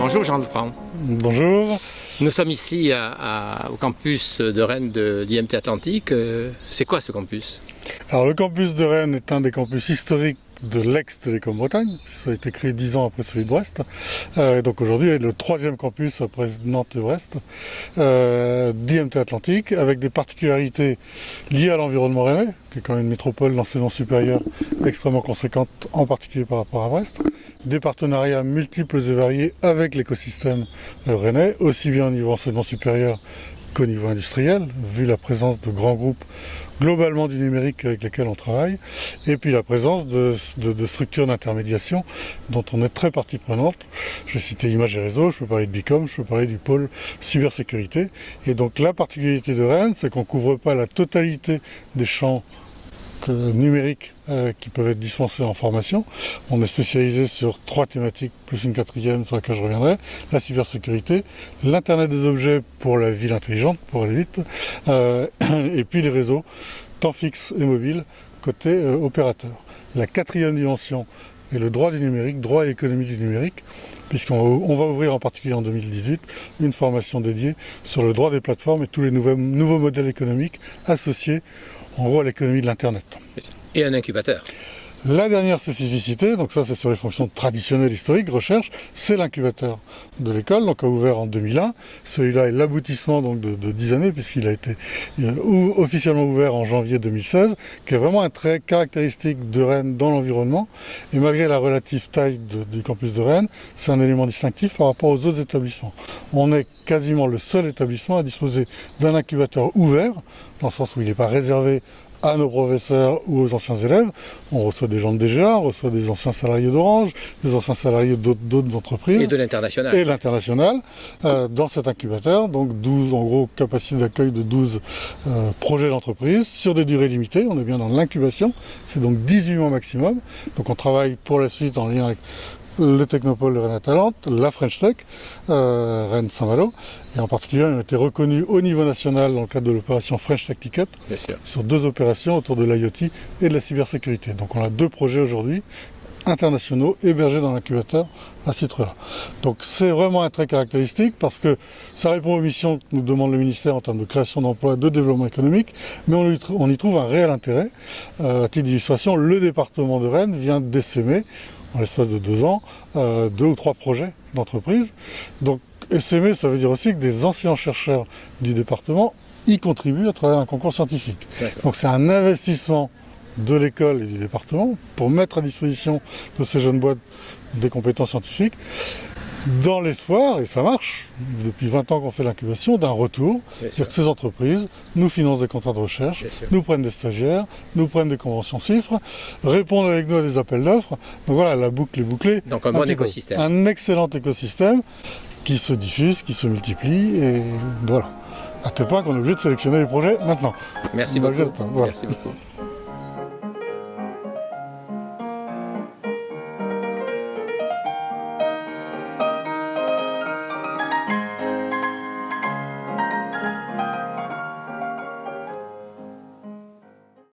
Bonjour Jean Lautran. Bonjour. Nous sommes ici au campus de Rennes de l'IMT Atlantique. C'est quoi ce campus? Alors le campus de Rennes est un des campus historiques de l'ex-Télécom Bretagne. Ça a été créé 10 ans après celui de Brest. Donc aujourd'hui, c'est le troisième campus après Nantes et Brest d'IMT Atlantique, avec des particularités liées à l'environnement rennais, qui est quand même une métropole d'enseignement supérieur extrêmement conséquente, en particulier par rapport à Brest. Des partenariats multiples et variés avec l'écosystème rennais, aussi bien au niveau enseignement supérieur qu'au niveau industriel, vu la présence de grands groupes globalement du numérique avec lesquels on travaille, et puis la présence de structures d'intermédiation dont on est très partie prenante. Je vais citer Images et Réseaux, je peux parler de Bicom, je peux parler du pôle cybersécurité. Et donc la particularité de Rennes, c'est qu'on ne couvre pas la totalité des champs numériques qui peuvent être dispensés en formation. On est spécialisé sur 3 thématiques, plus une 4e sur laquelle je reviendrai: la cybersécurité, l'Internet des objets pour la ville intelligente, pour aller vite, et puis les réseaux, tant fixes et mobiles, côté opérateur. La 4e dimension est le droit du numérique, droit et économie du numérique, puisqu'on va ouvrir en particulier en 2018 une formation dédiée sur le droit des plateformes et tous les nouveaux modèles économiques associés en gros à l'économie de l'Internet. Et un incubateur. La dernière spécificité, donc ça c'est sur les fonctions traditionnelles historiques, recherche, c'est l'incubateur de l'école, donc a ouvert en 2001. Celui-là est l'aboutissement donc de 10 années, puisqu'il a été officiellement ouvert en janvier 2016, qui est vraiment un trait caractéristique de Rennes dans l'environnement. Et malgré la relative taille du campus de Rennes, c'est un élément distinctif par rapport aux autres établissements. On est quasiment le seul établissement à disposer d'un incubateur ouvert, dans le sens où il n'est pas réservé à nos professeurs ou aux anciens élèves. On reçoit des gens de DGA, on reçoit des anciens salariés d'Orange, des anciens salariés d'autres entreprises. Et de l'international. Et l'international, dans cet incubateur. Donc 12, en gros, capacité d'accueil de 12 projets d'entreprise sur des durées limitées. On est bien dans l'incubation, c'est donc 18 mois maximum. Donc on travaille pour la suite en lien avec le Technopole de Rennes Atalante, la French Tech, Rennes Saint-Malo, et en particulier on a été reconnu au niveau national dans le cadre de l'opération French Tech Ticket sur 2 opérations autour de l'IoT et de la cybersécurité. Donc on a 2 projets aujourd'hui internationaux hébergés dans l'incubateur à Citre-là. Donc c'est vraiment un trait caractéristique parce que ça répond aux missions que nous demande le ministère en termes de création d'emplois, de développement économique, mais on y trouve un réel intérêt. À titre d'illustration, le département de Rennes vient d'essaimer en l'espace de 2 ans, 2 ou 3 projets d'entreprise. Donc essaimer, ça veut dire aussi que des anciens chercheurs du département y contribuent à travers un concours scientifique. Donc c'est un investissement de l'école et du département pour mettre à disposition de ces jeunes boîtes des compétences scientifiques, dans l'espoir, et ça marche, depuis 20 ans qu'on fait l'incubation, d'un retour. C'est-à-dire que ces entreprises nous financent des contrats de recherche, nous prennent des stagiaires, nous prennent des conventions CIFRE, répondent avec nous à des appels d'offres. Donc voilà, la boucle est bouclée. Donc un bon écosystème. Un excellent écosystème qui se diffuse, qui se multiplie, et voilà. À tel point qu'on est obligé de sélectionner les projets maintenant. Merci beaucoup. Voilà. Merci beaucoup.